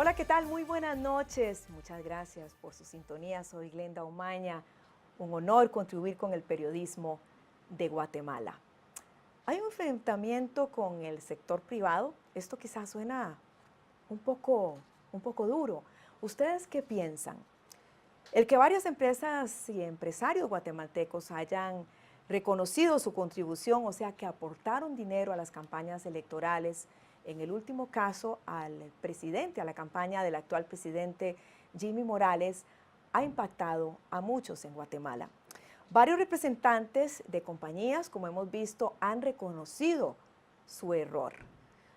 Hola, ¿qué tal? Muy buenas noches. Muchas gracias por su sintonía. Soy Glenda Umaña. Un honor contribuir con el periodismo de Guatemala. Hay un enfrentamiento con el sector privado. Esto quizás suena un poco duro. ¿Ustedes qué piensan? El que varias empresas y empresarios guatemaltecos hayan reconocido su contribución, o sea, que aportaron dinero a las campañas electorales, en el último caso al presidente, a la campaña del actual presidente Jimmy Morales, ha impactado a muchos en Guatemala. Varios representantes de compañías, como hemos visto, han reconocido su error,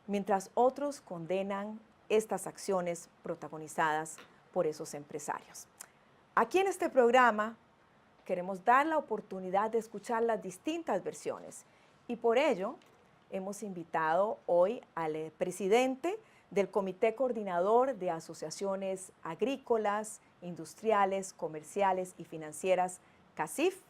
mientras otros condenan estas acciones protagonizadas por esos empresarios. Aquí en este programa queremos dar la oportunidad de escuchar las distintas versiones y por ello hemos invitado hoy al presidente del Comité Coordinador de Asociaciones Agrícolas, Industriales, Comerciales y Financieras, CACIF.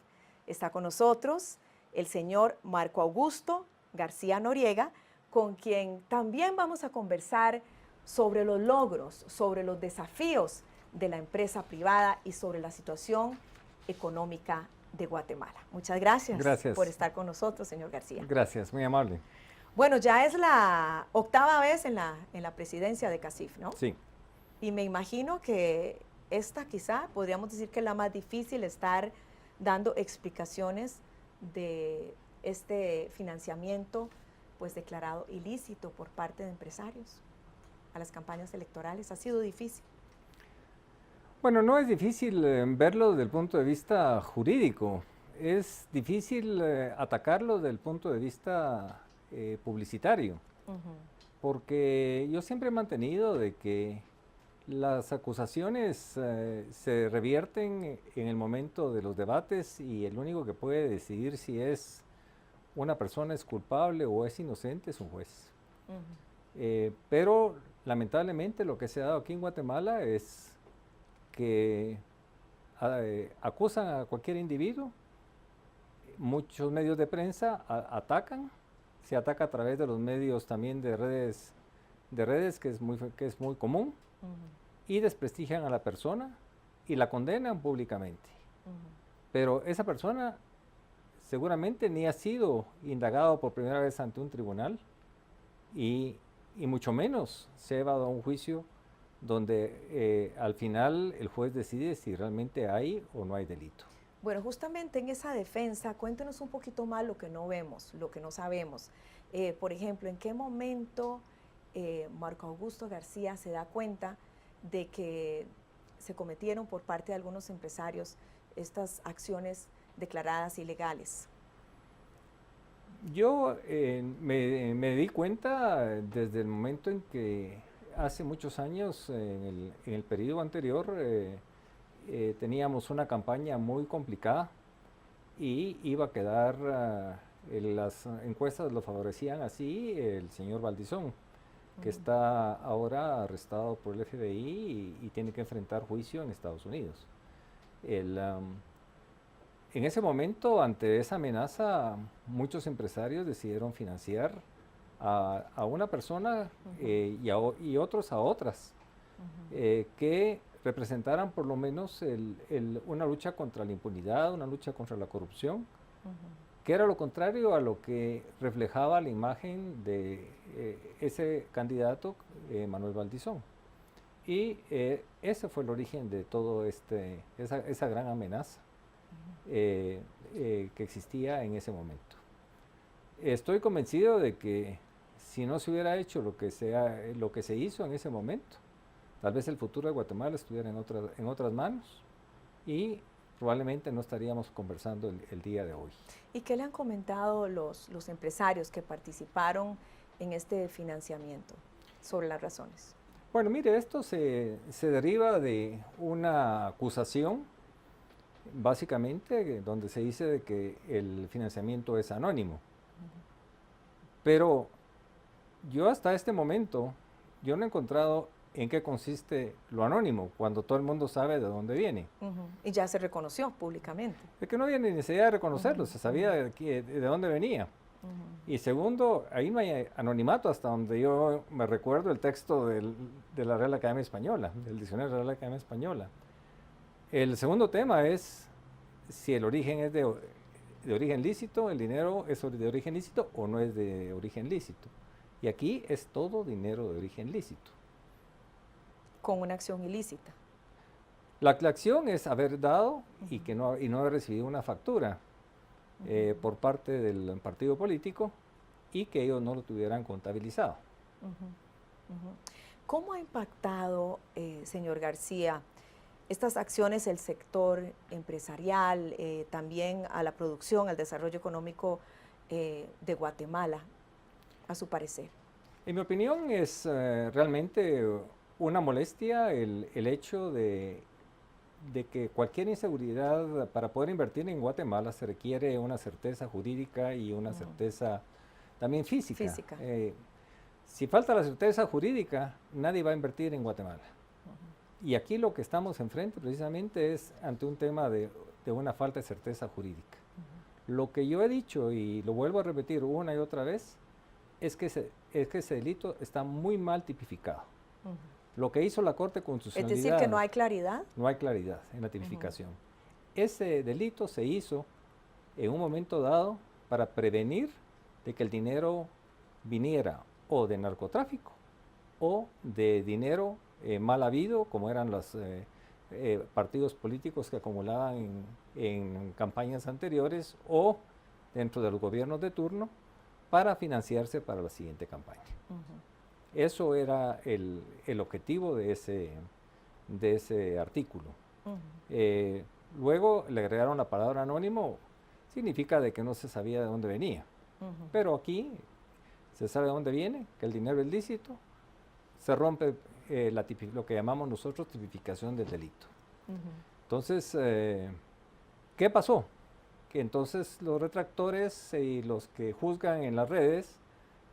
Está con nosotros el señor Marco Augusto García Noriega, con quien también vamos a conversar sobre los logros, sobre los desafíos de la empresa privada y sobre la situación económica de Guatemala. Muchas gracias por estar con nosotros, señor García. Gracias, muy amable. Bueno, ya es la octava vez en la presidencia de CACIF, ¿no? Sí. Y me imagino que esta quizá podríamos decir que es la más difícil, estar dando explicaciones de este financiamiento pues declarado ilícito por parte de empresarios a las campañas electorales. ¿Ha sido difícil? Bueno, no es difícil verlo desde el punto de vista jurídico, es difícil atacarlo desde el punto de vista publicitario, porque yo siempre he mantenido de que las acusaciones se revierten en el momento de los debates y el único que puede decidir si es una persona es culpable o es inocente es un juez. Pero lamentablemente lo que se ha dado aquí en Guatemala es que acusan a cualquier individuo, muchos medios de prensa atacan, se ataca a través de los medios también de redes que es muy común, y desprestigian a la persona y la condenan públicamente. Pero esa persona seguramente ni ha sido indagado por primera vez ante un tribunal y mucho menos se ha llevado a un juicio donde al final el juez decide si realmente hay o no hay delito. Bueno, justamente en esa defensa, cuéntenos un poquito más lo que no vemos, lo que no sabemos. Por ejemplo, ¿en qué momento Marco Augusto García se da cuenta de que se cometieron por parte de algunos empresarios estas acciones declaradas ilegales? Yo me di cuenta desde el momento en que hace muchos años, en el periodo anterior, teníamos una campaña muy complicada y iba a quedar, las encuestas lo favorecían así, el señor Valdizón, que está ahora arrestado por el FBI y tiene que enfrentar juicio en Estados Unidos. En ese momento, ante esa amenaza, muchos empresarios decidieron financiar a una persona y otros a otras, que representaran por lo menos una lucha contra la impunidad, una lucha contra la corrupción, que era lo contrario a lo que reflejaba la imagen de ese candidato, Manuel Valdizón. Y ese fue el origen de todo esa gran amenaza que existía en ese momento. Estoy convencido de que si no se hubiera hecho lo que se hizo en ese momento, tal vez el futuro de Guatemala estuviera en otras manos y probablemente no estaríamos conversando el día de hoy. ¿Y qué le han comentado los empresarios que participaron en este financiamiento sobre las razones? Bueno, mire, esto se deriva de una acusación, básicamente, donde se dice de que el financiamiento es anónimo. Pero yo hasta este momento, yo no he encontrado en qué consiste lo anónimo, cuando todo el mundo sabe de dónde viene. Y ya se reconoció públicamente. Es que no había ni necesidad de reconocerlo, se sabía de dónde venía. Y segundo, ahí no hay anonimato hasta donde yo me recuerdo el texto de la Real Academia Española, del diccionario de la Real Academia Española. El segundo tema es si el origen es de origen lícito, el dinero es de origen lícito o no es de origen lícito. Y aquí es todo dinero de origen lícito. Con una acción ilícita. La acción es haber dado y no haber recibido una factura por parte del partido político y que ellos no lo tuvieran contabilizado. ¿Cómo ha impactado, señor García, estas acciones el sector empresarial, también a la producción, al desarrollo económico de Guatemala, a su parecer? En mi opinión es realmente una molestia el hecho de que cualquier inseguridad, para poder invertir en Guatemala se requiere una certeza jurídica y una certeza también física. Si falta la certeza jurídica, nadie va a invertir en Guatemala. Y aquí lo que estamos enfrente precisamente es ante un tema de una falta de certeza jurídica. Lo que yo he dicho, y lo vuelvo a repetir una y otra vez, es que ese delito está muy mal tipificado. Lo que hizo la Corte Constitucional. Es decir, que no hay claridad. No hay claridad en la tipificación. Ese delito se hizo en un momento dado para prevenir de que el dinero viniera o de narcotráfico o de dinero mal habido, como eran los partidos políticos que acumulaban en campañas anteriores o dentro de los gobiernos de turno para financiarse para la siguiente campaña. Eso era el objetivo de ese artículo. Luego le agregaron la palabra anónimo, significa de que no se sabía de dónde venía. Pero aquí se sabe de dónde viene, que el dinero es lícito, se rompe lo que llamamos nosotros tipificación del delito. Entonces, ¿qué pasó? Que entonces los retractores y los que juzgan en las redes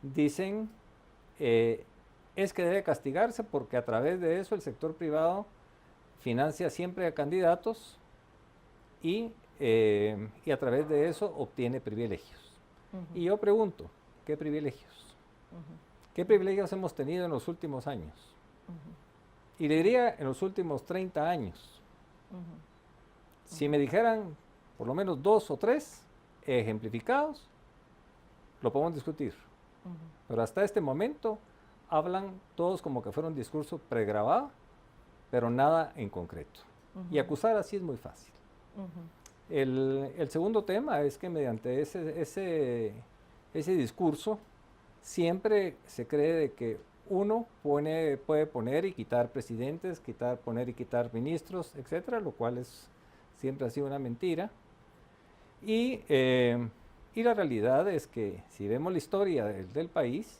dicen es que debe castigarse porque a través de eso el sector privado financia siempre a candidatos y a través de eso obtiene privilegios. Y yo pregunto, ¿qué privilegios? ¿Qué privilegios hemos tenido en los últimos años? Y le diría en los últimos 30 años. Si me dijeran por lo menos 2 o 3 ejemplificados, lo podemos discutir. Pero hasta este momento hablan todos como que fuera un discurso pregrabado, pero nada en concreto. Y acusar así es muy fácil. El segundo tema es que mediante ese discurso siempre se cree de que uno puede poner y quitar presidentes, poner y quitar ministros, etcétera, lo cual siempre ha sido una mentira. Y la realidad es que si vemos la historia del país,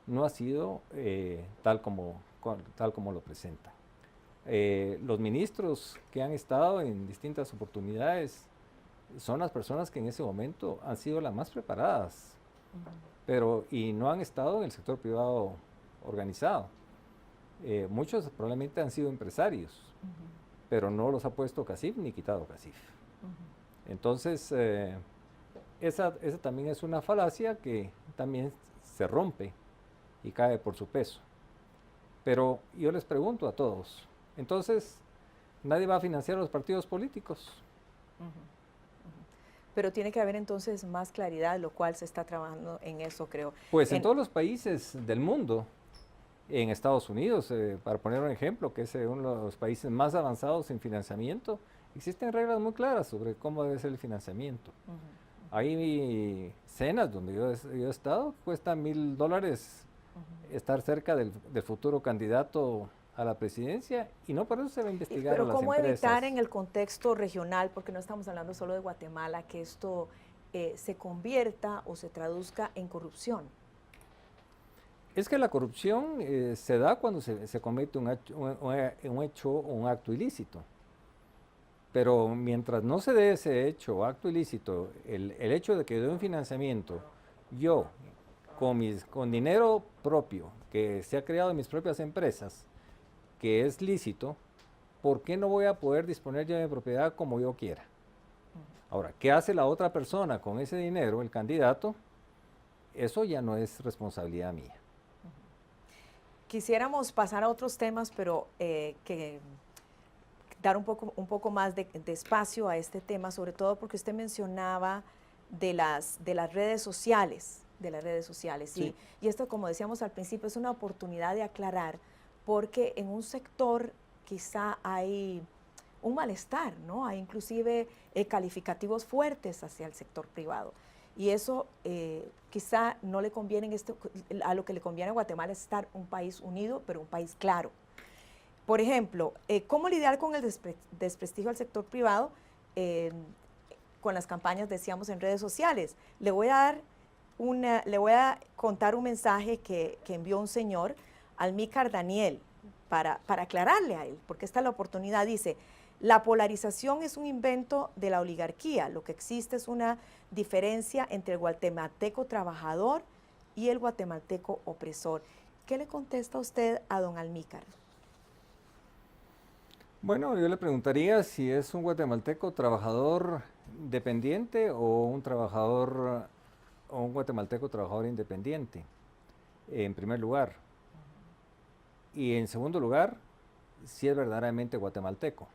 no ha sido tal como lo presentan. Los ministros que han estado en distintas oportunidades son las personas que en ese momento han sido las más preparadas, y no han estado en el sector privado organizado. Muchos probablemente han sido empresarios, pero no los ha puesto CACIF ni quitado CACIF. Entonces, esa también es una falacia que también se rompe y cae por su peso. Pero yo les pregunto a todos, entonces, ¿nadie va a financiar a los partidos políticos? Pero tiene que haber entonces más claridad, lo cual se está trabajando en eso, creo. Pues en todos los países del mundo, en Estados Unidos, para poner un ejemplo, que es uno de los países más avanzados en financiamiento, existen reglas muy claras sobre cómo debe ser el financiamiento. Hay cenas donde yo he estado, cuesta $1,000 estar cerca del futuro candidato a la presidencia y no por eso se va a investigar a las empresas. Pero ¿cómo evitar en el contexto regional, porque no estamos hablando solo de Guatemala, que esto se convierta o se traduzca en corrupción? Es que la corrupción se da cuando se comete un hecho o un acto ilícito. Pero mientras no se dé ese hecho o acto ilícito, el hecho de que doy un financiamiento, yo, con dinero propio, que se ha creado en mis propias empresas, que es lícito, ¿por qué no voy a poder disponer yo de mi propiedad como yo quiera? Ahora, ¿qué hace la otra persona con ese dinero, el candidato? eso ya no es responsabilidad mía. Quisiéramos pasar a otros temas, pero que dar un poco más de espacio a este tema, sobre todo porque usted mencionaba de las redes sociales, Sí. y esto, como decíamos al principio, es una oportunidad de aclarar, porque en un sector quizá hay un malestar, ¿no? Hay inclusive calificativos fuertes hacia el sector privado. Y eso quizá no le conviene a lo que le conviene a Guatemala es estar un país unido, pero un país claro. Por ejemplo, ¿cómo lidiar con el desprestigio al sector privado con las campañas, decíamos, en redes sociales? Le voy a contar un mensaje que envió un señor, Almícar Daniel, para aclararle a él, porque esta es la oportunidad. Dice: la polarización es un invento de la oligarquía. Lo que existe es una diferencia entre el guatemalteco trabajador y el guatemalteco opresor. ¿Qué le contesta usted a don Almícar? Bueno, yo le preguntaría si es un guatemalteco trabajador dependiente o un guatemalteco trabajador independiente, en primer lugar. Y en segundo lugar, si es verdaderamente guatemalteco.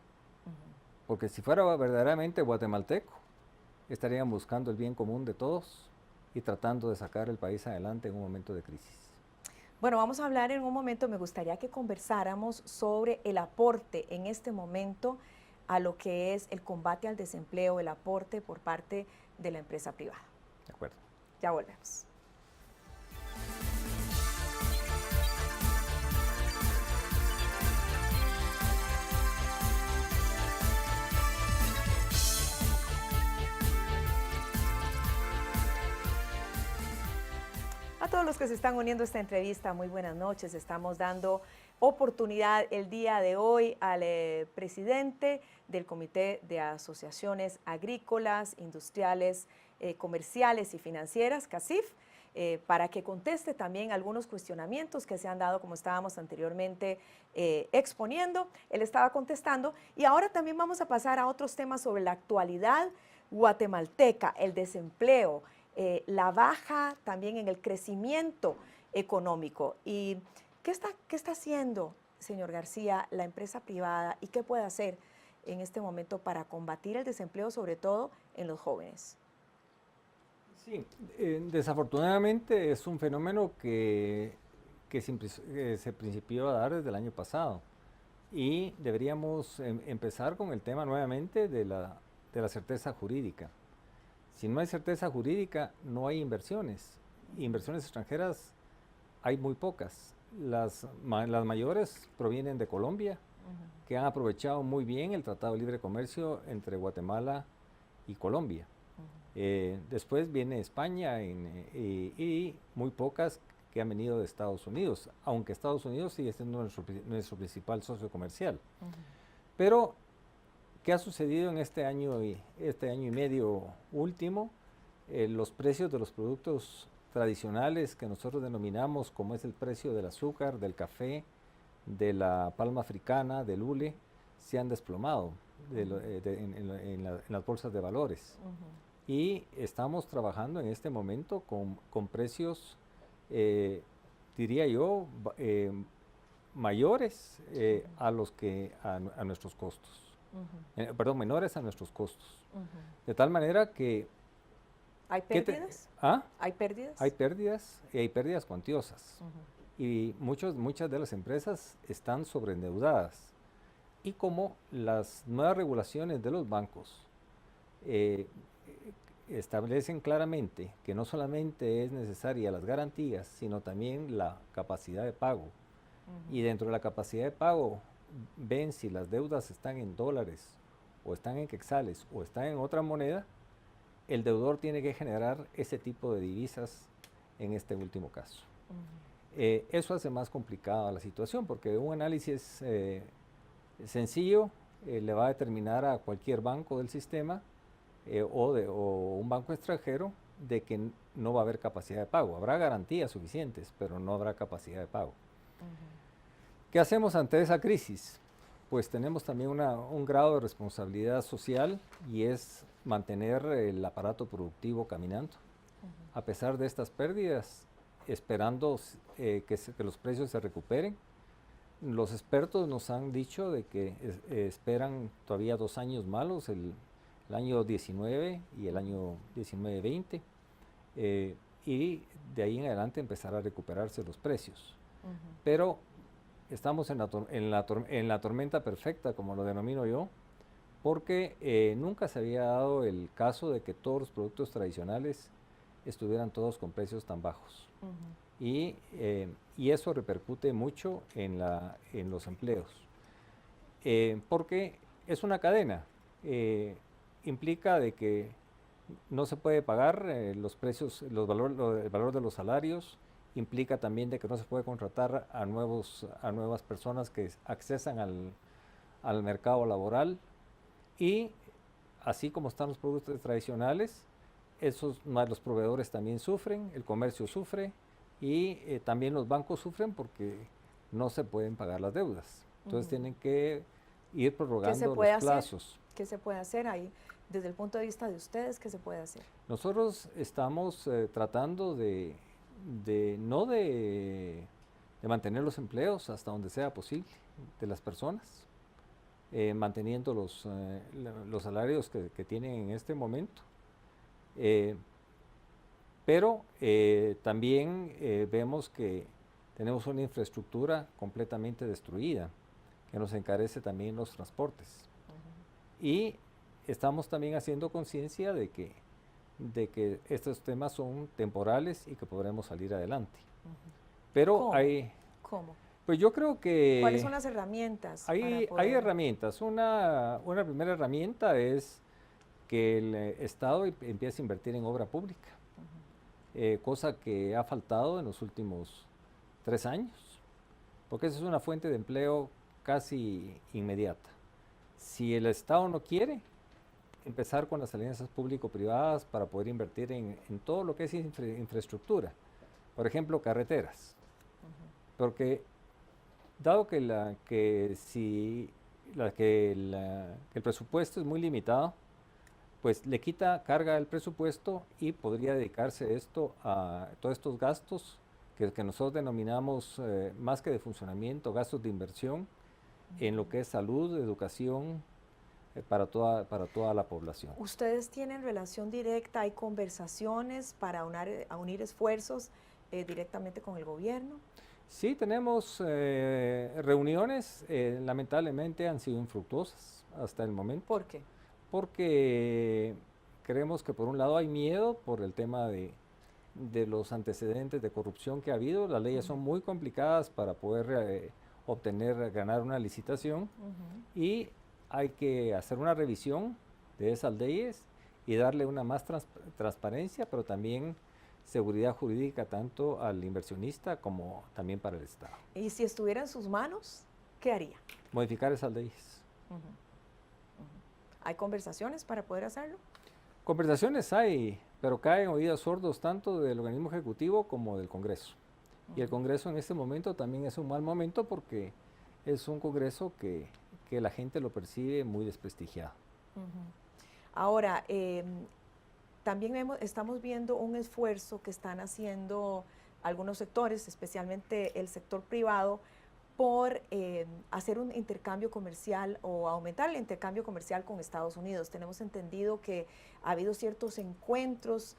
Porque si fuera verdaderamente guatemalteco, estarían buscando el bien común de todos y tratando de sacar el país adelante en un momento de crisis. Bueno, vamos a hablar en un momento. Me gustaría que conversáramos sobre el aporte en este momento a lo que es el combate al desempleo, el aporte por parte de la empresa privada. De acuerdo. Ya volvemos. A todos los que se están uniendo a esta entrevista, muy buenas noches. Estamos dando oportunidad el día de hoy al presidente del Comité de Asociaciones Agrícolas, Industriales, Comerciales y Financieras, CACIF, para que conteste también algunos cuestionamientos que se han dado, como estábamos anteriormente exponiendo. Él estaba contestando, y ahora también vamos a pasar a otros temas sobre la actualidad guatemalteca, el desempleo, la baja también en el crecimiento económico. ¿Y qué está haciendo, señor García, la empresa privada, y qué puede hacer en este momento para combatir el desempleo, sobre todo en los jóvenes? Sí, desafortunadamente es un fenómeno que se principió a dar desde el año pasado, y deberíamos empezar con el tema nuevamente de la certeza jurídica. Si no hay certeza jurídica, no hay inversiones. Inversiones extranjeras hay muy pocas. Las mayores provienen de Colombia, que han aprovechado muy bien el Tratado de Libre Comercio entre Guatemala y Colombia. Después viene España y muy pocas que han venido de Estados Unidos, aunque Estados Unidos sigue siendo nuestro principal socio comercial. Pero ¿qué ha sucedido en este año y medio último? Los precios de los productos tradicionales que nosotros denominamos, como es el precio del azúcar, del café, de la palma africana, del hule, se han desplomado en las bolsas de valores. Y estamos trabajando en este momento con precios, diría yo, mayores a nuestros costos. Perdón, menores a nuestros costos. De tal manera que... ¿Hay pérdidas? ¿Hay pérdidas? Hay pérdidas, y hay pérdidas cuantiosas. Y muchas de las empresas están sobreendeudadas. Y como las nuevas regulaciones de los bancos establecen claramente que no solamente es necesaria las garantías, sino también la capacidad de pago. Y dentro de la capacidad de pago ven si las deudas están en dólares, o están en quetzales, o están en otra moneda. El deudor tiene que generar ese tipo de divisas en este último caso. Eso hace más complicada la situación, porque un análisis sencillo le va a determinar a cualquier banco del sistema o un banco extranjero de que no va a haber capacidad de pago. Habrá garantías suficientes, pero no habrá capacidad de pago. ¿Qué hacemos ante esa crisis? Pues tenemos también un grado de responsabilidad social, y es mantener el aparato productivo caminando. a pesar de estas pérdidas, esperando que los precios se recuperen. Los expertos nos han dicho de que esperan todavía 2 años malos, el año 19 y el año 19-20, y de ahí en adelante empezar a recuperarse los precios. Pero estamos en la tormenta perfecta, como lo denomino yo, porque nunca se había dado el caso de que todos los productos tradicionales estuvieran todos con precios tan bajos. Y eso repercute mucho en los empleos, porque es una cadena. Implica de que no se puede pagar los precios, el valor de los salarios, implica también de que no se puede contratar a nuevas personas que accesan al mercado laboral, y así como están los productos tradicionales, los proveedores también sufren, el comercio sufre, y también los bancos sufren porque no se pueden pagar las deudas. Entonces tienen que ir prorrogando los plazos. ¿Qué se puede hacer ahí? Desde el punto de vista de ustedes, ¿qué se puede hacer? Nosotros estamos tratando de mantener los empleos hasta donde sea posible de las personas, manteniendo los salarios que tienen en este momento. Pero también vemos que tenemos una infraestructura completamente destruida, que nos encarece también los transportes. Y estamos también haciendo conciencia de que estos temas son temporales y que podremos salir adelante. Pero ¿Cómo? Pues yo creo que... ¿Cuáles son las herramientas? Hay herramientas. Una primera herramienta es que el Estado empiece a invertir en obra pública, cosa que ha faltado en los últimos 3 años, porque esa es una fuente de empleo casi inmediata. Si el Estado no quiere, empezar con las alianzas público-privadas para poder invertir en todo lo que es infraestructura, por ejemplo, carreteras, porque dado que el presupuesto es muy limitado, pues le quita carga al presupuesto y podría dedicarse esto a todos estos gastos que nosotros denominamos, más que de funcionamiento, gastos de inversión en lo que es salud, educación, para toda la población. ¿Ustedes tienen relación directa, hay conversaciones para unir esfuerzos directamente con el gobierno? Sí, tenemos reuniones, lamentablemente han sido infructuosas hasta el momento. ¿Por qué? Porque creemos que por un lado hay miedo por el tema de los antecedentes de corrupción que ha habido. Las leyes son muy complicadas para poder ganar una licitación, y hay que hacer una revisión de esas leyes y darle una más transparencia, pero también seguridad jurídica tanto al inversionista como también para el Estado. ¿Y si estuviera en sus manos, qué haría? Modificar esas leyes. ¿Hay conversaciones para poder hacerlo? Conversaciones hay, pero caen oídos sordos tanto del organismo ejecutivo como del Congreso. Y el Congreso en este momento también es un mal momento porque es un Congreso que la gente lo percibe muy desprestigiado. Ahora, también estamos viendo un esfuerzo que están haciendo algunos sectores, especialmente el sector privado, por hacer un intercambio comercial o aumentar el intercambio comercial con Estados Unidos. Tenemos entendido que ha habido ciertos encuentros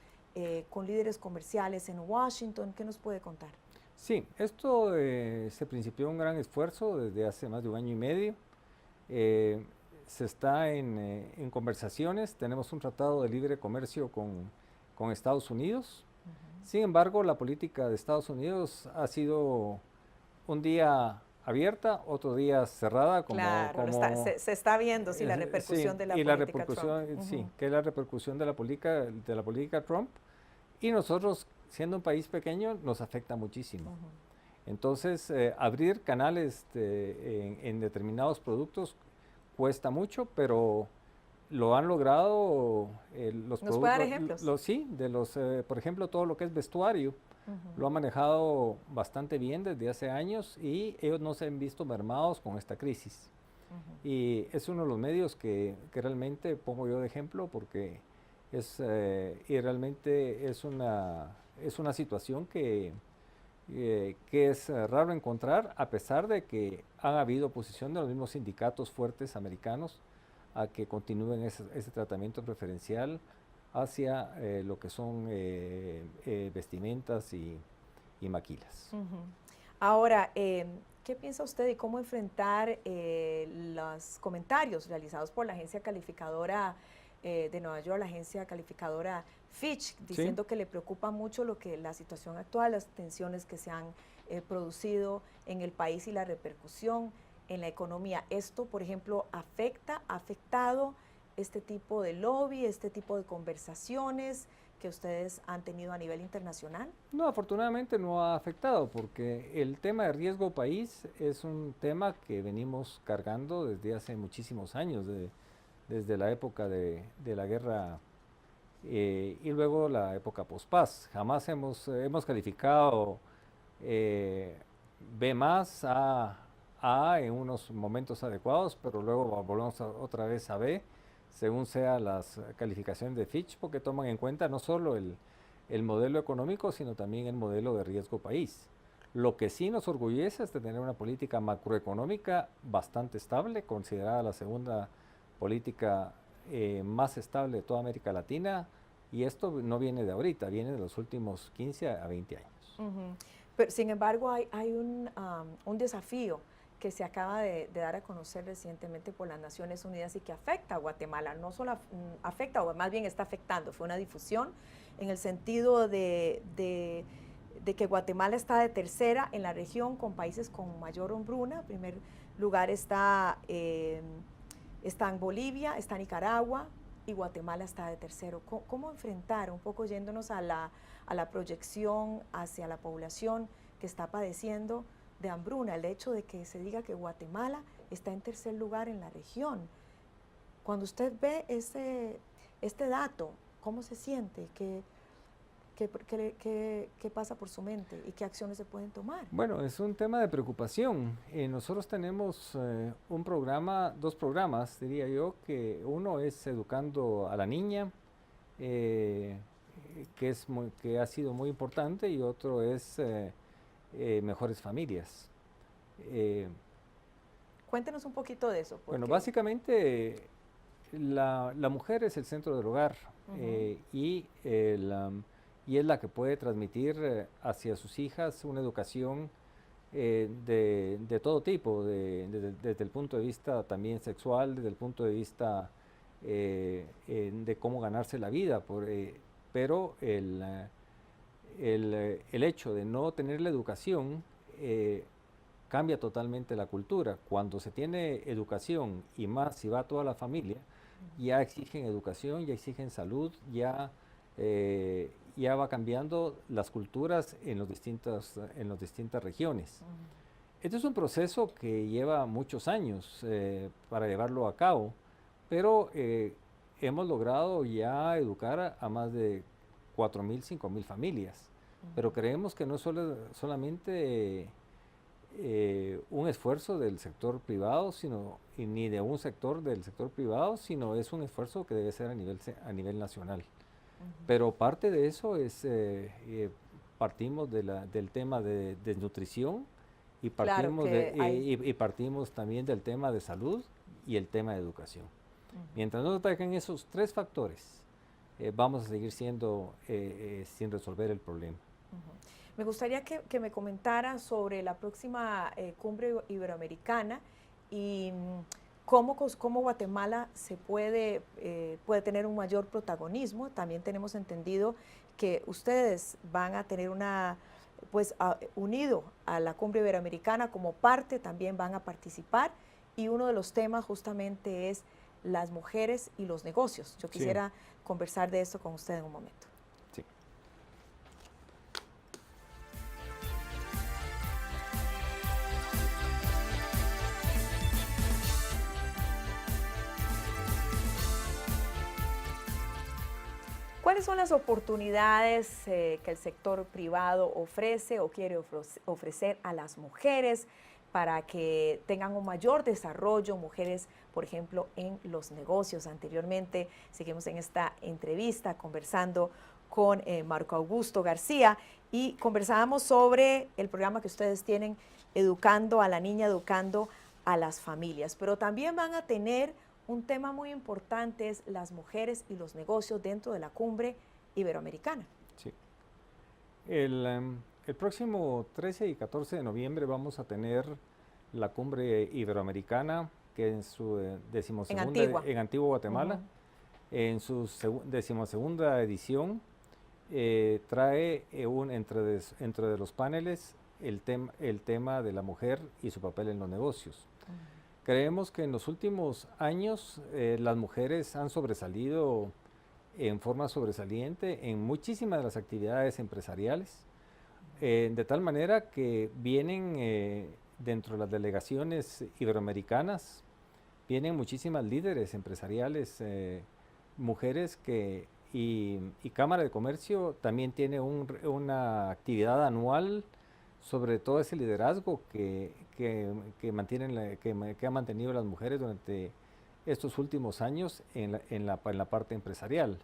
con líderes comerciales en Washington. ¿Qué nos puede contar? Sí, esto se principió un gran esfuerzo desde hace más de 1 año y medio. Se está en conversaciones, tenemos un tratado de libre comercio con Estados Unidos. Sin embargo, la política de Estados Unidos ha sido un día abierta, otro día cerrada. Se está viendo la repercusión de la política Trump. Sí, que es la repercusión de la política Trump. Y nosotros, siendo un país pequeño, nos afecta muchísimo. Entonces, abrir canales en determinados productos cuesta mucho, pero lo han logrado los productos. ¿Nos puede dar ejemplos? Sí, por ejemplo, todo lo que es vestuario, lo han manejado bastante bien desde hace años y ellos no se han visto mermados con esta crisis. Y es uno de los medios que realmente pongo yo de ejemplo porque Y realmente es una situación que es raro encontrar, a pesar de que han habido oposición de los mismos sindicatos fuertes americanos a que continúen ese tratamiento preferencial hacia lo que son vestimentas y maquilas. Ujú. Ahora, ¿qué piensa usted de cómo enfrentar los comentarios realizados por la agencia calificadora de Nueva York, la agencia calificadora Fitch, diciendo Sí. que le preocupa mucho la situación actual, las tensiones que se han producido en el país y la repercusión en la economía? ¿Esto, por ejemplo, ha afectado este tipo de lobby, este tipo de conversaciones que ustedes han tenido a nivel internacional? No, afortunadamente no ha afectado porque el tema de riesgo país es un tema que venimos cargando desde hace muchísimos años, desde la época de la guerra y luego la época pospaz. Jamás hemos calificado eh, B más, A en unos momentos adecuados, pero luego volvemos otra vez a B, según sean las calificaciones de Fitch, porque toman en cuenta no solo el modelo económico, sino también el modelo de riesgo país. Lo que sí nos orgullece es de tener una política macroeconómica bastante estable, considerada la segunda política más estable de toda América Latina, y esto no viene de ahorita, viene de los últimos 15 a 20 años. Ujú. Pero, sin embargo, hay un desafío que se acaba de dar a conocer recientemente por las Naciones Unidas y que afecta a Guatemala. No solo afecta, o más bien está afectando, fue una difusión en el sentido de que Guatemala está de tercera en la región con países con mayor hambruna. En primer lugar está en Bolivia, está Nicaragua y Guatemala está de tercero. ¿Cómo enfrentar, un poco yéndonos a la proyección hacia la población que está padeciendo de hambruna, el hecho de que se diga que Guatemala está en tercer lugar en la región? Cuando usted ve este dato, ¿cómo se siente? ¿Qué pasa por su mente y qué acciones se pueden tomar? Bueno, es un tema de preocupación. Nosotros tenemos un programa, dos programas, diría yo, que uno es Educando a la Niña, eh, que ha sido muy importante, y otro es Mejores Familias. Eh, Cuéntenos un poquito de eso. bueno, Porque, básicamente la mujer es el centro del hogar uh-huh, y es la que puede transmitir hacia sus hijas una educación de todo tipo, desde el punto de vista también sexual, desde el punto de vista de cómo ganarse la vida, pero el hecho de no tener la educación cambia totalmente la cultura. Cuando se tiene educación, y más si va toda la familia, ya exigen educación, ya exigen salud, ya va cambiando las culturas en las distintas regiones. Este es un proceso que lleva muchos años para llevarlo a cabo, pero hemos logrado ya educar a más de 4.000, 5.000 familias. Pero creemos que no es solamente un esfuerzo del sector privado, ni de un sector del sector privado, sino es un esfuerzo que debe ser a nivel nacional. Pero parte de eso es, partimos del tema de desnutrición y claro partimos, que hay... y partimos también del tema de salud y el tema de educación. Mientras no ataquen esos tres factores, vamos a seguir sin resolver el problema. Me gustaría que me comentara sobre la próxima cumbre iberoamericana y cómo Guatemala puede tener un mayor protagonismo. También tenemos entendido que ustedes van a tener unido a la cumbre iberoamericana como parte, también van a participar, y uno de los temas justamente es las mujeres y los negocios. Yo quisiera conversar de esto con usted en un momento. Sí. ¿Cuáles son las oportunidades que el sector privado ofrece o quiere ofrecer a las mujeres para que tengan un mayor desarrollo, mujeres, por ejemplo, en los negocios. Anteriormente seguimos en esta entrevista conversando con Marco Augusto García y conversábamos sobre el programa que ustedes tienen, Educando a la Niña, Educando a las Familias. Pero también van a tener un tema muy importante, es las mujeres y los negocios dentro de la cumbre iberoamericana. Sí. El próximo 13 y 14 de noviembre vamos a tener la cumbre iberoamericana, que en su decimosegunda, en Antigua Guatemala, en su decimosegunda edición, trae entre de los paneles el tema de la mujer y su papel en los negocios. Creemos que en los últimos años las mujeres han sobresalido en forma sobresaliente en muchísimas de las actividades empresariales, de tal manera que vienen dentro de las delegaciones iberoamericanas, vienen muchísimas líderes empresariales, mujeres y Cámara de Comercio también tiene una actividad anual sobre todo ese liderazgo que ha mantenido las mujeres durante estos últimos años en la parte empresarial.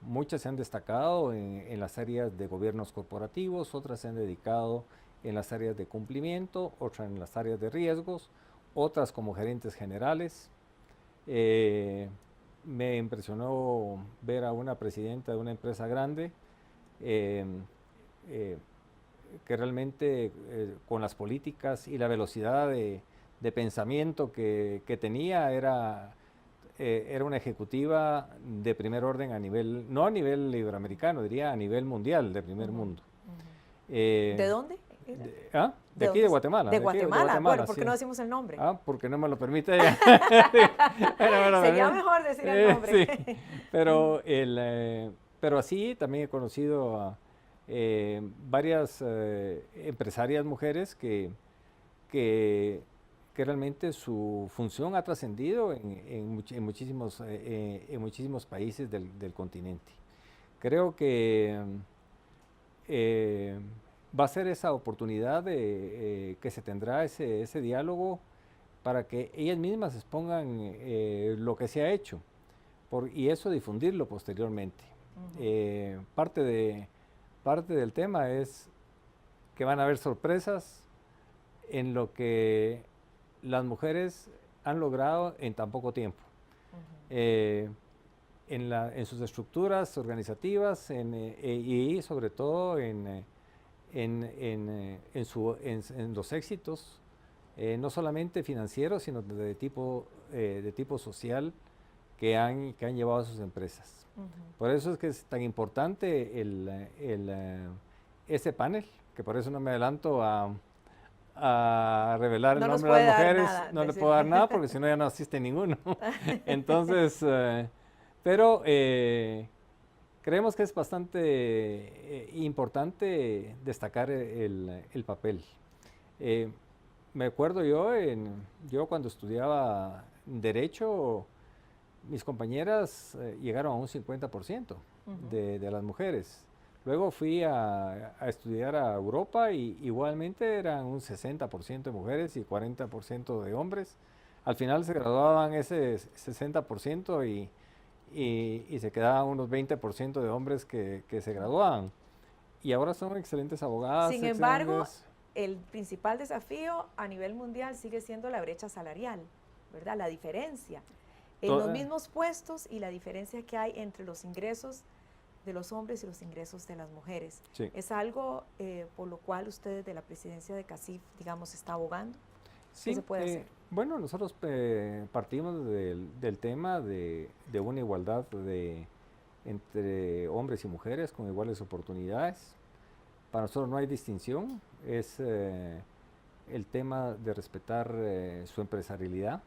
Muchas se han destacado en las áreas de gobiernos corporativos, otras se han dedicado en las áreas de cumplimiento, otras en las áreas de riesgos, otras como gerentes generales. Me impresionó ver a una presidenta de una empresa grande que realmente con las políticas y la velocidad de pensamiento que tenía era una ejecutiva de primer orden a nivel, no a nivel iberoamericano, diría a nivel mundial, de primer mundo. ¿De dónde? De aquí de Guatemala. De Guatemala. Bueno, ¿por qué sí. no decimos el nombre? Porque no me lo permite ella. Sería mejor decir el nombre. Sí. Pero así también he conocido a varias empresarias mujeres que realmente su función ha trascendido en muchísimos países del continente. Creo que va a ser esa oportunidad que se tendrá ese diálogo para que ellas mismas expongan lo que se ha hecho y eso difundirlo posteriormente. Parte del tema es que van a haber sorpresas en lo que las mujeres han logrado en tan poco tiempo. En sus estructuras organizativas y sobre todo en los éxitos, no solamente financieros, sino de tipo social que han llevado a sus empresas. Por eso es que es tan importante ese panel, que por eso no me adelanto a revelar el nombre de las mujeres, no le puedo dar nada porque si no ya no asiste ninguno. Entonces, pero creemos que es bastante importante destacar el papel. Me acuerdo yo cuando estudiaba Derecho, mis compañeras llegaron a un 50% de las mujeres. Luego fui a estudiar a Europa y igualmente eran un 60% de mujeres y 40% de hombres. Al final se graduaban ese 60% y se quedaban unos 20% de hombres que se graduaban. Y ahora son excelentes abogadas. Sin embargo, el principal desafío a nivel mundial sigue siendo la brecha salarial, ¿verdad? La diferencia en los mismos puestos y la diferencia que hay entre los ingresos de los hombres y los ingresos de las mujeres. Sí. ¿Es algo por lo cual ustedes de la presidencia de CACIF, digamos, está abogando? Sí, ¿qué se puede hacer? Bueno, nosotros partimos del tema de una igualdad entre hombres y mujeres con iguales oportunidades. Para nosotros no hay distinción, es el tema de respetar su empresarialidad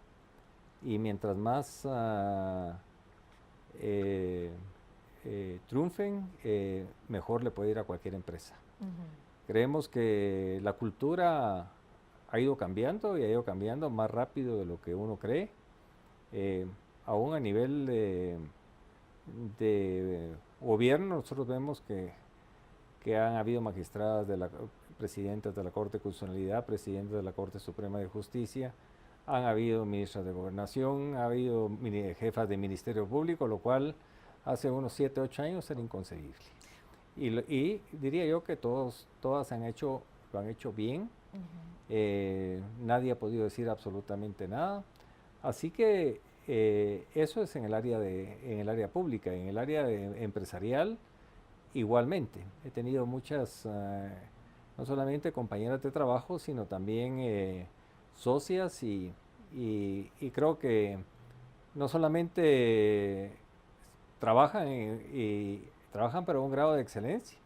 y mientras más triunfen, mejor le puede ir a cualquier empresa. Creemos que la cultura ha ido cambiando y ha ido cambiando más rápido de lo que uno cree. Aún a nivel de gobierno nosotros vemos que que han habido magistradas presidentas de la Corte de Constitucionalidad, presidentes de la Corte Suprema de Justicia, han habido ministras de Gobernación, ha habido jefas de Ministerio Público, lo cual hace unos 7, 8 años era inconcebible. Y diría yo que todas lo han hecho bien. Nadie ha podido decir absolutamente nada. Así que eso es en el área pública. En el área empresarial, igualmente. He tenido muchas, no solamente compañeras de trabajo, sino también socias y creo que no solamente trabajan pero a un grado de excelencia,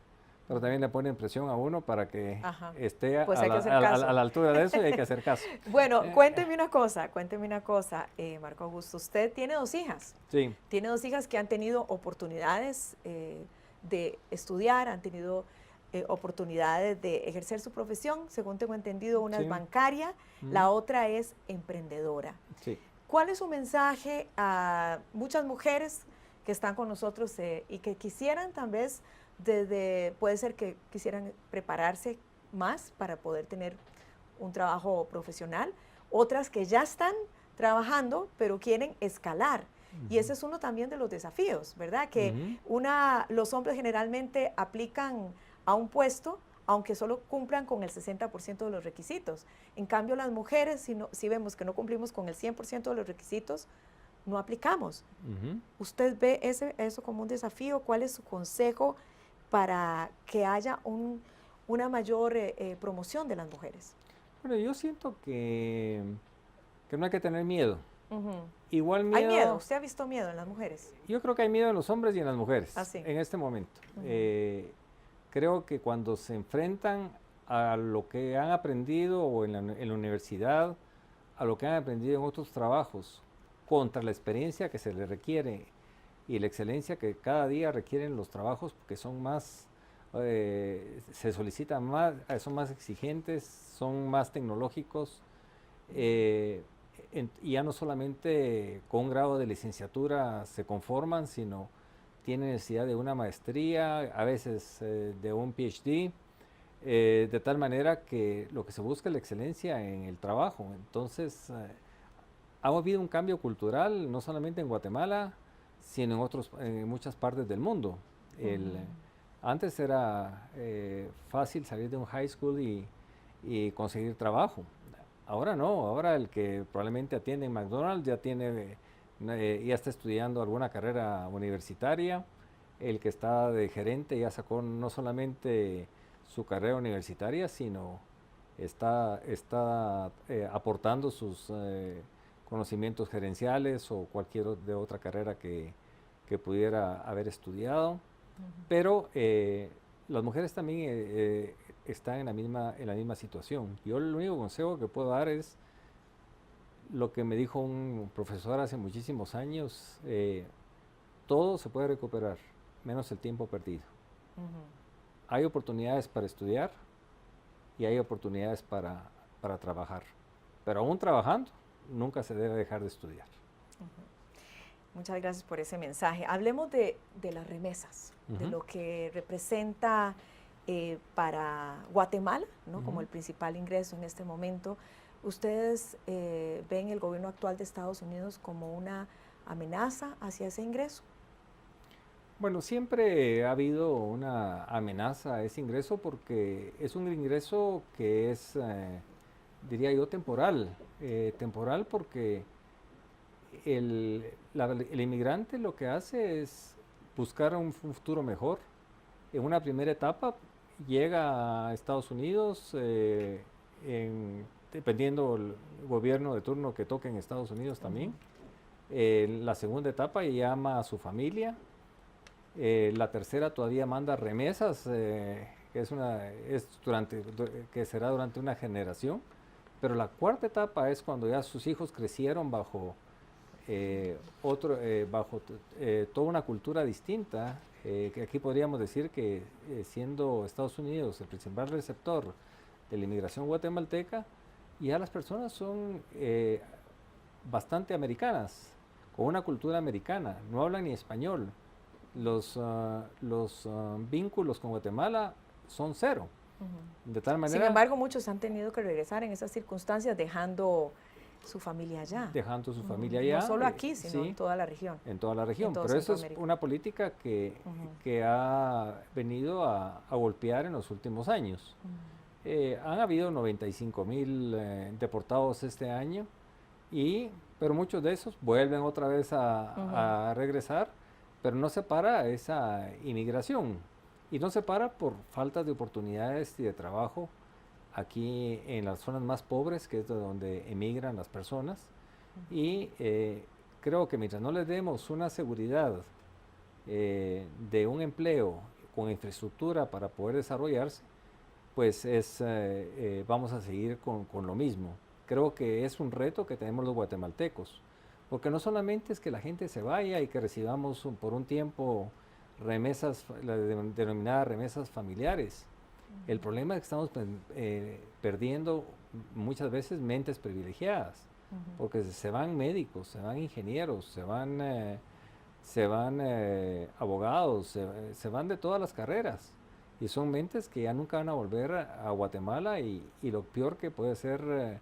pero también le ponen presión a uno para que esté pues a la altura de eso, y hay que hacer caso. Bueno, cuénteme una cosa, Marco Augusto. Usted tiene 2 hijas. Sí. Tiene 2 hijas que han tenido oportunidades de estudiar, han tenido oportunidades de ejercer su profesión. Según tengo entendido, una es bancaria, la otra es emprendedora. Sí. ¿Cuál es su mensaje a muchas mujeres que están con nosotros y que quisieran tal vez, puede ser que quisieran prepararse más para poder tener un trabajo profesional, otras que ya están trabajando pero quieren escalar? Y ese es uno también de los desafíos, ¿verdad? Que los hombres generalmente aplican a un puesto aunque solo cumplan con el 60% de los requisitos. En cambio, las mujeres, si vemos que no cumplimos con el 100% de los requisitos, no aplicamos. ¿Usted ve eso como un desafío? ¿Cuál es su consejo para que haya una mayor promoción de las mujeres? Bueno, yo siento que no hay que tener miedo. Igual miedo. ¿Hay miedo? ¿Usted ha visto miedo en las mujeres? Yo creo que hay miedo en los hombres y en las mujeres sí. en este momento. Creo que cuando se enfrentan a lo que han aprendido o en la universidad, a lo que han aprendido en otros trabajos, contra la experiencia que se les requiere y la excelencia que cada día requieren los trabajos, porque son más, se solicitan más, son más exigentes, son más tecnológicos, y ya no solamente con un grado de licenciatura se conforman, sino tienen necesidad de una maestría, a veces de un PhD, de tal manera que lo que se busca es la excelencia en el trabajo. Entonces, ha habido un cambio cultural, no solamente en Guatemala, sino en muchas partes del mundo. Antes era fácil salir de un high school y conseguir trabajo. Ahora no, ahora el que probablemente atiende en McDonald's ya está estudiando alguna carrera universitaria. El que está de gerente ya sacó no solamente su carrera universitaria, sino está aportando sus conocimientos gerenciales o cualquier otra carrera que pudiera haber estudiado. Pero las mujeres también están en la misma situación. Yo el único consejo que puedo dar es lo que me dijo un profesor hace muchísimos años: todo se puede recuperar, menos el tiempo perdido. Hay oportunidades para estudiar y hay oportunidades para trabajar, pero aún trabajando nunca se debe dejar de estudiar. Muchas gracias por ese mensaje. Hablemos de las remesas, de lo que representa para Guatemala, ¿no? Como el principal ingreso en este momento. ¿Ustedes ven el gobierno actual de Estados Unidos como una amenaza hacia ese ingreso? Bueno, siempre ha habido una amenaza a ese ingreso porque es un ingreso que es, diría yo, temporal. Temporal porque el inmigrante lo que hace es buscar un futuro mejor. En una primera etapa llega a Estados Unidos, dependiendo del gobierno de turno que toque en Estados Unidos también. La segunda etapa llama a su familia. La tercera todavía manda remesas, que será durante una generación. Pero la cuarta etapa es cuando ya sus hijos crecieron bajo toda una cultura distinta, que aquí podríamos decir que siendo Estados Unidos el principal receptor de la inmigración guatemalteca, ya las personas son bastante americanas, con una cultura americana, no hablan ni español. Los vínculos con Guatemala son cero. De tal manera... Sin embargo, muchos han tenido que regresar en esas circunstancias dejando su familia allá. Dejando su familia allá. No solo aquí, sino sí, en toda la región. En toda la región. En Pero eso es una política que ha venido a golpear en los últimos años. Han habido 95,000 deportados este año, pero muchos de esos vuelven otra vez a regresar, pero no se para esa inmigración. Y no se para por falta de oportunidades y de trabajo aquí en las zonas más pobres, que es de donde emigran las personas. Y creo que mientras no les demos una seguridad de un empleo con infraestructura para poder desarrollarse, pues vamos a seguir con lo mismo. Creo que es un reto que tenemos los guatemaltecos, porque no solamente es que la gente se vaya y que recibamos por un tiempo remesas, denominadas remesas familiares. El problema es que estamos perdiendo muchas veces mentes privilegiadas, porque se van médicos, se van ingenieros, se van abogados, se van de todas las carreras, y son mentes que ya nunca van a volver a Guatemala, y lo peor que puede ser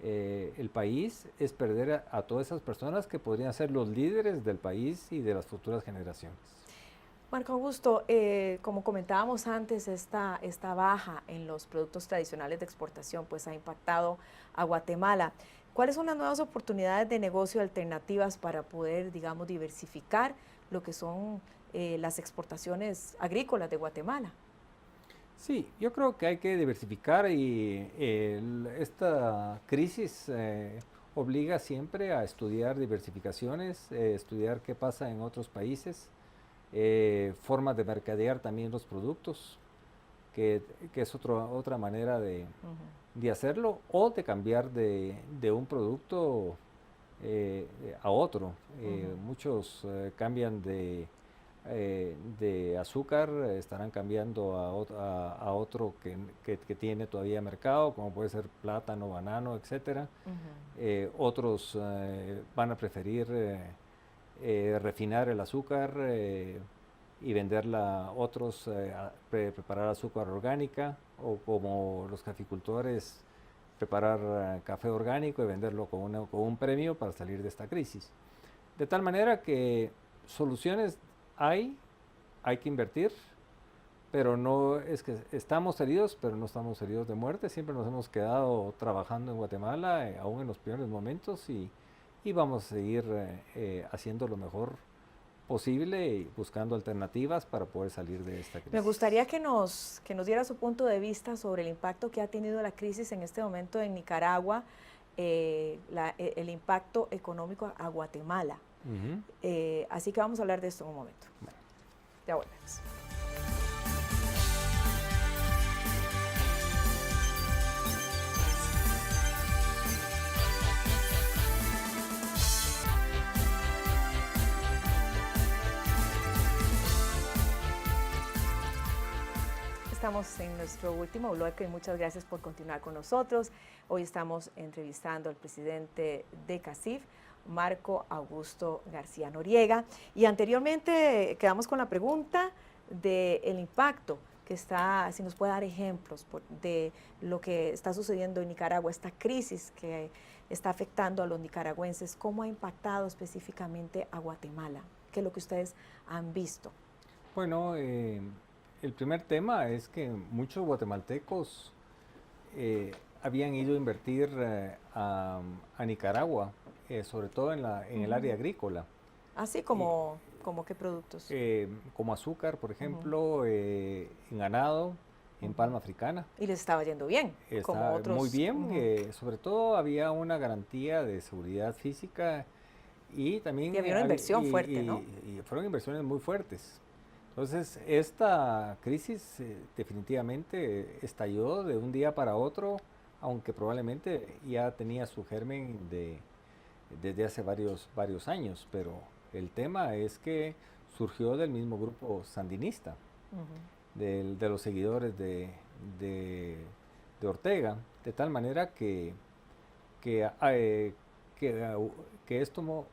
el país es perder a todas esas personas que podrían ser los líderes del país y de las futuras generaciones. Marco Augusto, como comentábamos antes, esta baja en los productos tradicionales de exportación pues ha impactado a Guatemala. ¿Cuáles son las nuevas oportunidades de negocio alternativas para poder, digamos, diversificar lo que son las exportaciones agrícolas de Guatemala? Sí, yo creo que hay que diversificar, y esta crisis obliga siempre a estudiar diversificaciones, estudiar qué pasa en otros países. Formas de mercadear también los productos, que es otra manera de hacerlo, o de cambiar de un producto a otro. Muchos cambian de azúcar, estarán cambiando a otro que tiene todavía mercado, como puede ser plátano, banano, etcétera. Otros van a preferir refinar el azúcar y venderla, otros preparar azúcar orgánica, o como los caficultores preparar café orgánico y venderlo con un premio para salir de esta crisis. De tal manera que soluciones hay que invertir, pero no es que estamos heridos, pero no estamos heridos de muerte. Siempre nos hemos quedado trabajando en Guatemala, aún en los peores momentos, y vamos a seguir haciendo lo mejor posible y buscando alternativas para poder salir de esta crisis. Me gustaría que nos diera su punto de vista sobre el impacto que ha tenido la crisis en este momento en Nicaragua, el impacto económico a Guatemala. Así que vamos a hablar de esto en un momento. Bueno. Ya volvemos. Estamos en nuestro último bloque y muchas gracias por continuar con nosotros. Hoy estamos entrevistando al presidente de CACIF, Marco Augusto García Noriega, y anteriormente quedamos con la pregunta del impacto que está, si nos puede dar ejemplos de lo que está sucediendo en Nicaragua, esta crisis que está afectando a los nicaragüenses, ¿cómo ha impactado específicamente a Guatemala? ¿Qué es lo que ustedes han visto? Bueno, el primer tema es que muchos guatemaltecos habían ido a invertir a Nicaragua, sobre todo en el área agrícola. Así como ¿qué productos? Como azúcar, por ejemplo, en ganado, en palma africana. Y les estaba yendo bien, como otros. Muy bien, sobre todo había una garantía de seguridad física, y también... Y había una inversión fuerte, ¿no? Y fueron inversiones muy fuertes. Entonces, esta crisis definitivamente estalló de un día para otro, aunque probablemente ya tenía su germen desde hace varios años, pero el tema es que surgió del mismo grupo sandinista, de los seguidores de Ortega, de tal manera que esto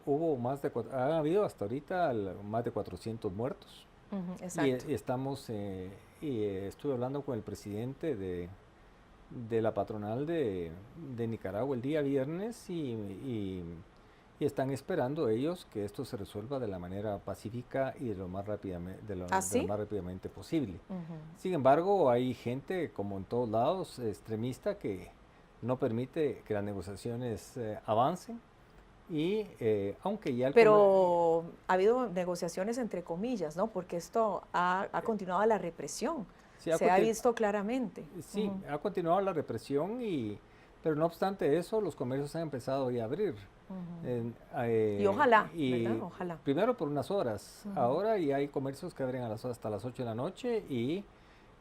ha habido hasta ahorita más de 400 muertos. Exacto. Y estamos estuve hablando con el presidente de la patronal de Nicaragua el día viernes y están esperando ellos que esto se resuelva de la manera pacífica y de lo más rápidamente, ¿Ah, de lo sí? más rápidamente posible. Ujú. Sin embargo, hay gente, como en todos lados, extremista que no permite que las negociaciones avancen y aunque ya Pero ha habido negociaciones entre comillas, ¿no? Porque esto ha continuado la represión, sí, se ha visto claramente. sí, Ujú, ha continuado la represión, pero no obstante eso, los comercios han empezado ya a abrir. ujú. En, Y ojalá, ¿verdad? y Ojalá. primero por unas horas. Ujú. Ahora ya hay comercios que abren hasta las 8 de la noche y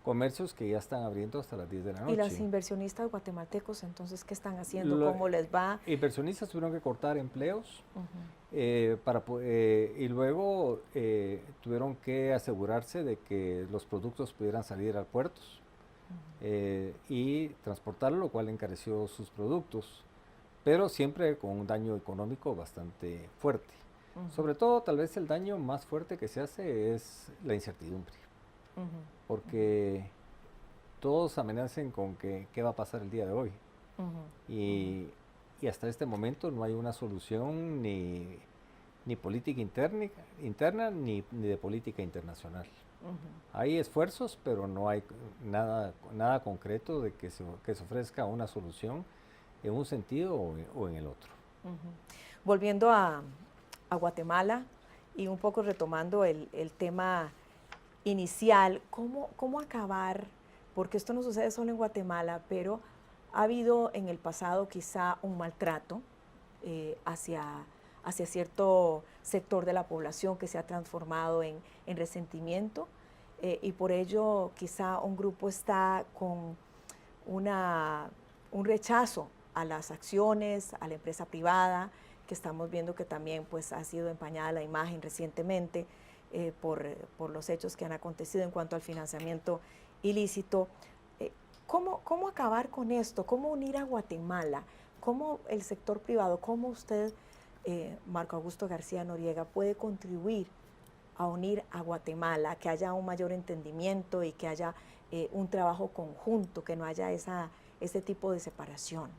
comercios que ya están abriendo hasta las 10 de la ¿Y las noche. inversionistas guatemaltecos entonces qué están haciendo? Los ¿Cómo les va? inversionistas tuvieron que cortar empleos Ujú, y luego tuvieron que asegurarse de que los productos pudieran salir a puertos y transportarlo, lo cual encareció sus productos, pero siempre con un daño económico bastante fuerte. ujú, Sobre todo, tal vez el daño más fuerte que se hace es la incertidumbre, ujú, ujú, porque todos amenazan con que qué va a pasar el día de hoy. ujú, ujú, Y, y hasta este momento no hay una solución ni política interna ni de política internacional. ujú. Hay esfuerzos, pero no hay nada concreto de que se ofrezca una solución en un sentido o en el otro. Ujú. Volviendo a Guatemala y un poco retomando el tema inicial, ¿cómo acabar? Porque esto no sucede solo en Guatemala, pero ha habido en el pasado quizá un maltrato hacia cierto sector de la población que se ha transformado en resentimiento y por ello quizá un grupo está con una, un rechazo a las acciones, a la empresa privada, que estamos viendo que también pues, ha sido empañada la imagen recientemente por los hechos que han acontecido en cuanto al financiamiento ilícito. Eh, ¿Cómo acabar con esto? ¿Cómo unir a Guatemala? ¿Cómo el sector privado, cómo usted, Marco Augusto García Noriega, puede contribuir a unir a Guatemala, que haya un mayor entendimiento y que haya un trabajo conjunto, que no haya ese tipo de separación?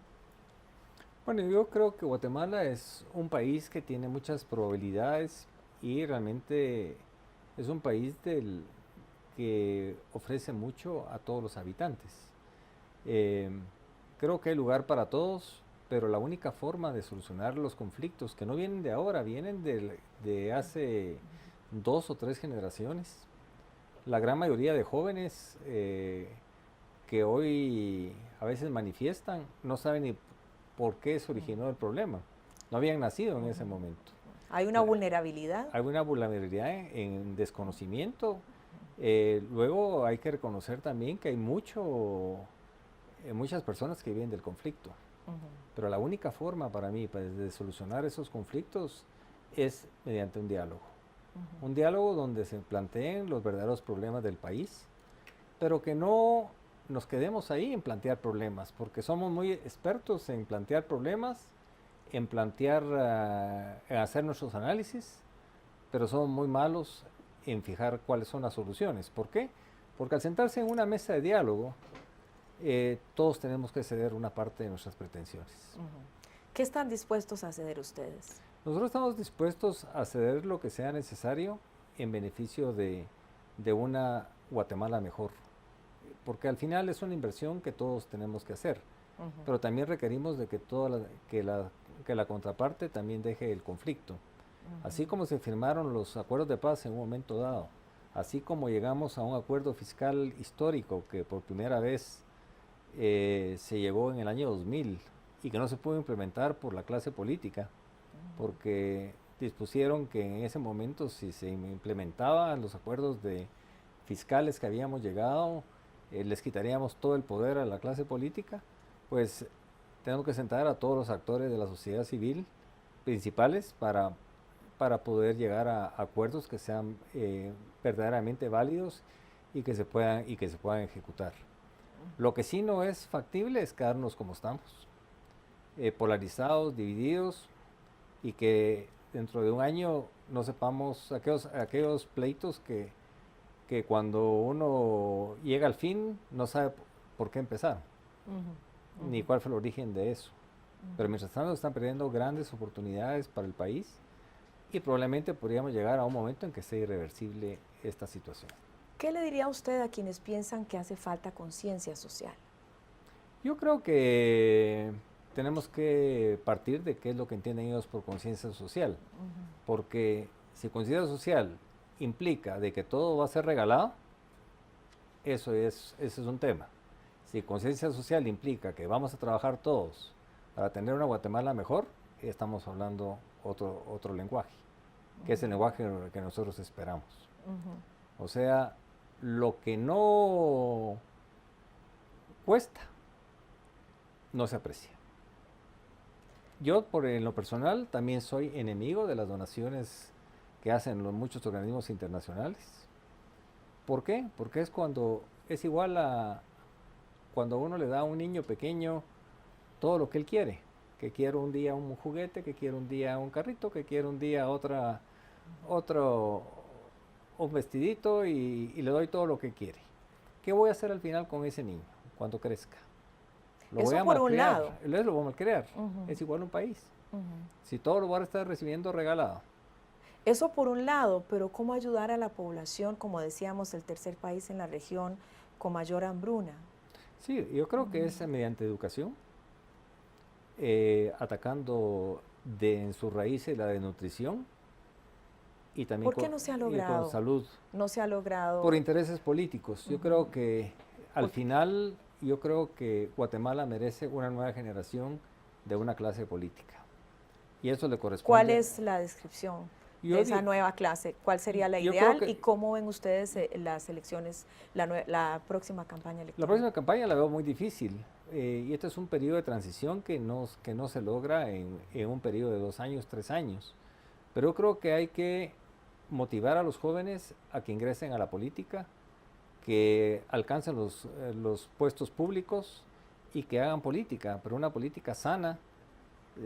Bueno, yo creo que Guatemala es un país que tiene muchas probabilidades y realmente es un país que ofrece mucho a todos los habitantes. Eh, Creo que hay lugar para todos, pero la única forma de solucionar los conflictos, que no vienen de ahora, vienen de hace 2 o 3 generaciones. La gran mayoría de jóvenes que hoy a veces manifiestan no saben ni por qué se originó el problema. No habían nacido en ese momento. ¿Hay una vulnerabilidad? Hay una vulnerabilidad en desconocimiento. Luego hay que reconocer también que hay muchas personas que viven del conflicto. Uh -huh. Pero la única forma para mí de solucionar esos conflictos es mediante un diálogo. Uh -huh. Un diálogo donde se planteen los verdaderos problemas del país, pero que no nos quedemos ahí en plantear problemas, porque somos muy expertos en plantear problemas, en hacer nuestros análisis, pero somos muy malos en fijar cuáles son las soluciones. ¿Por qué? Porque al sentarse en una mesa de diálogo, todos tenemos que ceder una parte de nuestras pretensiones. ¿Qué están dispuestos a ceder ustedes? Nosotros estamos dispuestos a ceder lo que sea necesario en beneficio de una Guatemala mejor, porque al final es una inversión que todos tenemos que hacer, pero también requerimos de que la contraparte también deje el conflicto. Así como se firmaron los acuerdos de paz en un momento dado, así como llegamos a un acuerdo fiscal histórico que por primera vez se llegó en el año 2000 y que no se pudo implementar por la clase política, porque dispusieron que en ese momento si se implementaban los acuerdos fiscales que habíamos llegado, les quitaríamos todo el poder a la clase política, pues tenemos que sentar a todos los actores de la sociedad civil principales para poder llegar a acuerdos que sean verdaderamente válidos y que se puedan ejecutar. Lo que sí no es factible es quedarnos como estamos, polarizados, divididos, y que dentro de un año no sepamos aquellos pleitos que cuando uno llega al fin no sabe por qué empezar, ni cuál fue el origen de eso. Pero mientras tanto están perdiendo grandes oportunidades para el país y probablemente podríamos llegar a un momento en que sea irreversible esta situación. ¿Qué le diría usted a quienes piensan que hace falta conciencia social? Yo creo que tenemos que partir de qué es lo que entienden ellos por conciencia social, porque si conciencia social implica de que todo va a ser regalado, ese es un tema. Si conciencia social implica que vamos a trabajar todos para tener una Guatemala mejor, estamos hablando otro lenguaje, que es el lenguaje que nosotros esperamos. O sea, lo que no cuesta, no se aprecia. Yo, en lo personal, también soy enemigo de las donaciones que hacen muchos organismos internacionales. ¿Por qué? Porque es igual a cuando uno le da a un niño pequeño todo lo que él quiere. Que quiere un día un juguete, que quiere un día un carrito, que quiere un día un vestidito y le doy todo lo que quiere. ¿Qué voy a hacer al final con ese niño cuando crezca? Lo Eso voy a por un malcriar, lado. lo voy a malcriar. Es igual un país. Si todo lo va a estar recibiendo regalado. Eso por un lado, pero ¿cómo ayudar a la población, como decíamos, el tercer país en la región con mayor hambruna? Sí, yo creo que es mediante educación, atacando en sus raíces la desnutrición y también ¿Por qué no se ha y logrado? con salud. No se ha logrado. Por intereses políticos. Yo creo que al final, yo creo que Guatemala merece una nueva generación de una clase política. Y eso le corresponde. ¿Cuál es la descripción de esa nueva clase? ¿Cuál sería la ideal y cómo ven ustedes las elecciones, la próxima campaña electoral? La próxima campaña la veo muy difícil. Y este es un periodo de transición que no se logra en un periodo de 2 años, 3 años. Pero yo creo que hay que motivar a los jóvenes a que ingresen a la política, que alcancen los puestos públicos y que hagan política, pero una política sana,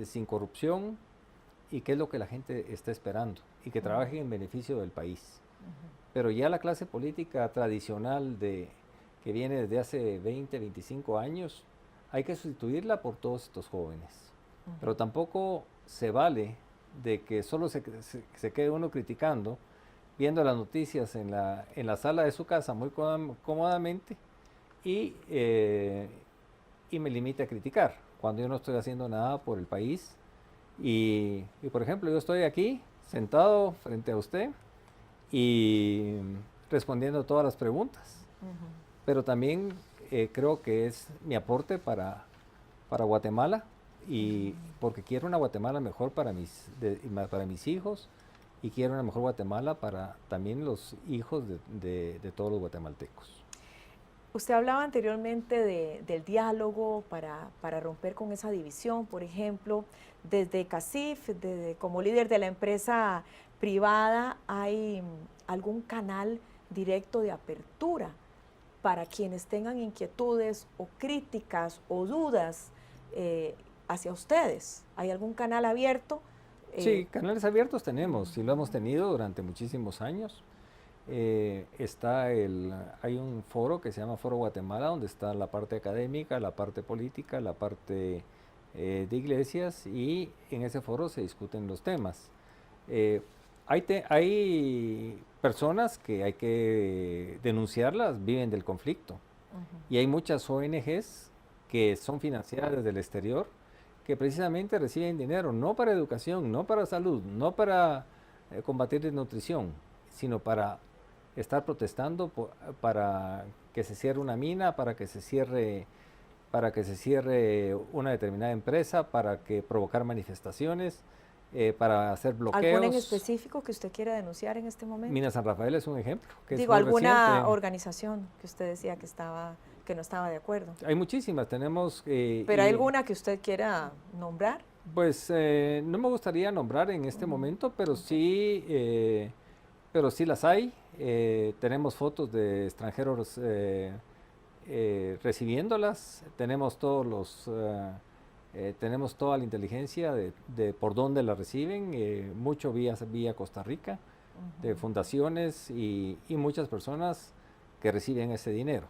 sin corrupción, y que es lo que la gente está esperando, y que trabajen en beneficio del país. Pero ya la clase política tradicional que viene desde hace 20, 25 años, hay que sustituirla por todos estos jóvenes. Pero tampoco se vale de que solo se quede uno criticando, viendo las noticias en la sala de su casa muy cómodamente y me limite a criticar, cuando yo no estoy haciendo nada por el país. Y por ejemplo, yo estoy aquí sentado frente a usted y respondiendo todas las preguntas, pero también creo que es mi aporte para Guatemala, y porque quiero una Guatemala mejor para mis hijos, y quiero una mejor Guatemala para también los hijos de todos los guatemaltecos. Usted hablaba anteriormente del diálogo para romper con esa división, por ejemplo, desde CACIF, como líder de la empresa privada, ¿hay algún canal directo de apertura para quienes tengan inquietudes o críticas o dudas hacia ustedes? ¿Hay algún canal abierto? Sí, canales abiertos tenemos y lo hemos tenido durante muchísimos años. Hay un foro que se llama Foro Guatemala, donde está la parte académica, la parte política, la parte de iglesias, y en ese foro se discuten los temas. Hay personas que hay que denunciarlas, viven del conflicto, y hay muchas ONGs que son financiadas desde el exterior, que precisamente reciben dinero no para educación, no para salud, no para combatir desnutrición, sino para estar protestando para que se cierre una mina, para que se cierre una determinada empresa, para que provocar manifestaciones, para hacer bloqueos. ¿Alguna en específico que usted quiera denunciar en este momento? Mina San Rafael es un ejemplo. Digo, alguna organización que usted decía que no estaba de acuerdo. Hay muchísimas, tenemos... ¿Pero hay alguna que usted quiera nombrar? Pues no me gustaría nombrar en este momento, pero sí las hay. Tenemos fotos de extranjeros recibiéndolas, tenemos tenemos toda la inteligencia de por dónde la reciben, mucho vía Costa Rica, de fundaciones y muchas personas que reciben ese dinero.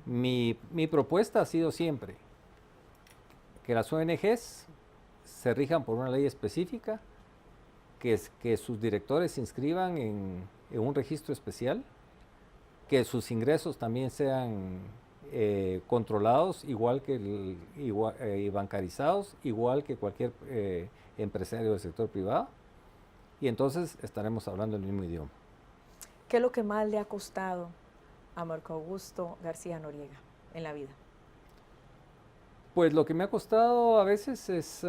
Mi propuesta ha sido siempre que las ONGs se rijan por una ley específica, que sus directores se inscriban en un registro especial, que sus ingresos también sean controlados, igual que y bancarizados, igual que cualquier empresario del sector privado, y entonces estaremos hablando el mismo idioma. ¿Qué es lo que más le ha costado a Marco Augusto García Noriega en la vida? Pues lo que me ha costado a veces es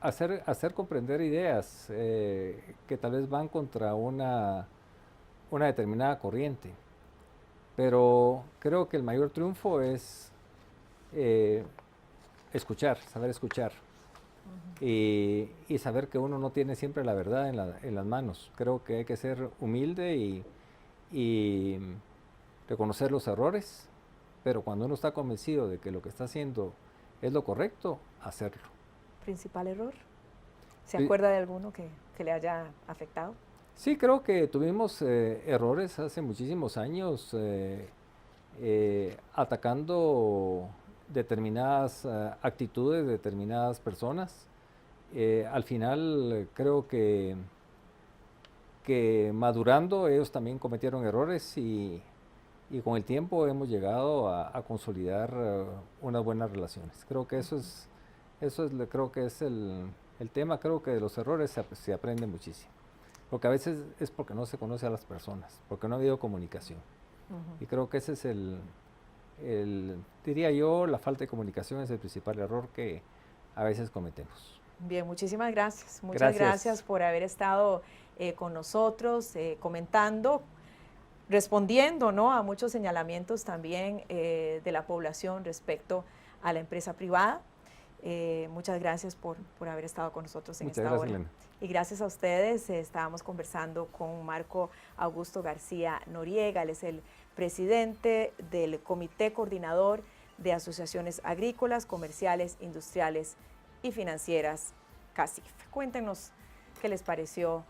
hacer comprender ideas que tal vez van contra una determinada corriente. Pero creo que el mayor triunfo es escuchar, saber escuchar. Y saber que uno no tiene siempre la verdad en las manos. Creo que hay que ser humilde y reconocer los errores, pero cuando uno está convencido de que lo que está haciendo es lo correcto, hacerlo. ¿Principal error? ¿Se acuerda de alguno que le haya afectado? Sí, creo que tuvimos errores hace muchísimos años atacando determinadas actitudes de determinadas personas. Al final creo que madurando ellos también cometieron errores y con el tiempo hemos llegado a consolidar unas buenas relaciones. Creo que creo que es el tema. Creo que de los errores se aprende muchísimo. Porque a veces es porque no se conoce a las personas, porque no ha habido comunicación. Y creo que ese es diría yo, la falta de comunicación es el principal error que a veces cometemos. Bien, muchísimas gracias. Muchas gracias por haber estado con nosotros, comentando, respondiendo, ¿no?, a muchos señalamientos también de la población respecto a la empresa privada. Muchas gracias por haber estado con nosotros en esta hora. Elena. Y gracias a ustedes, estábamos conversando con Marco Augusto García Noriega. Él es el presidente del Comité Coordinador de Asociaciones Agrícolas, Comerciales, Industriales y Financieras, CACIF. Cuéntenos qué les parecieron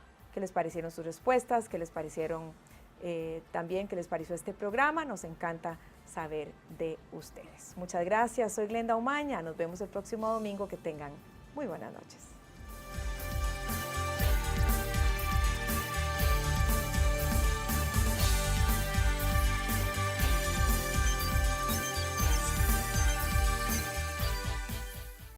sus respuestas, qué les parecieron también, qué les pareció este programa. Nos encanta saber de ustedes. Muchas gracias, soy Glenda Umaña, nos vemos el próximo domingo, que tengan muy buenas noches.